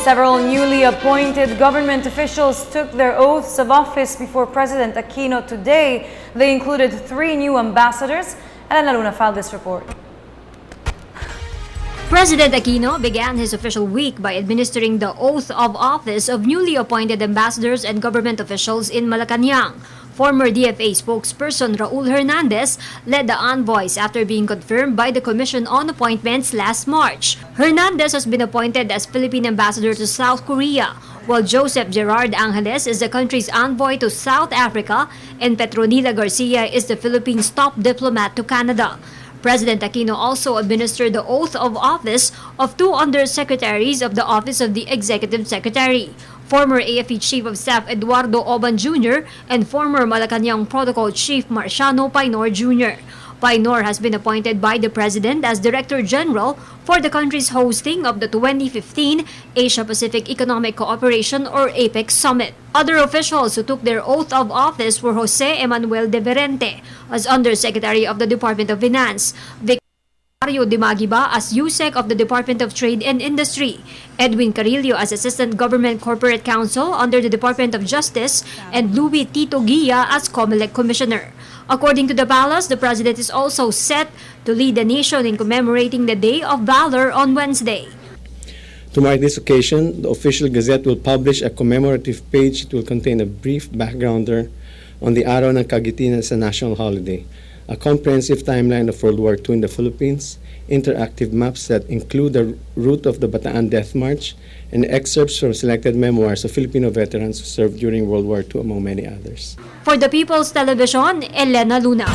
Several newly appointed government officials took their oaths of office before President Aquino today. They included 3 new ambassadors. Elena Luna filed this report. President Aquino began his official week by administering the oath of office of newly appointed ambassadors and government officials in Malacanang. Former DFA spokesperson Raul Hernandez led the envoys after being confirmed by the Commission on Appointments last March. Hernandez has been appointed as Philippine ambassador to South Korea, while Joseph Gerard Angeles is the country's envoy to South Africa and Petronila Garcia is the Philippines' top diplomat to Canada. President Aquino also administered the oath of office of 2 undersecretaries of the Office of the Executive Secretary, former AFP Chief of Staff Eduardo Oban Jr. and former Malacanang Protocol Chief Marciano Painor Jr. Painor has been appointed by the President as Director General for the country's hosting of the 2015 Asia-Pacific Economic Cooperation or APEC Summit. Other officials who took their oath of office were Jose Emanuel de Verente as Undersecretary of the Department of Finance, Mario Dimagiba as USEC of the Department of Trade and Industry, Edwin Carillo as Assistant Government Corporate Counsel under the Department of Justice, and Louis Tito Guia as COMELEC Commissioner. According to the palace, the president is also set to lead the nation in commemorating the Day of Valor on Wednesday. To mark this occasion, the official gazette will publish a commemorative page. It will contain a brief backgrounder on the Araw ng Kagitingan as a national holiday, a comprehensive timeline of World War II in the Philippines, interactive maps that include the route of the Bataan Death March, and excerpts from selected memoirs of Filipino veterans who served during World War II, among many others. For the People's Television, Elena Luna.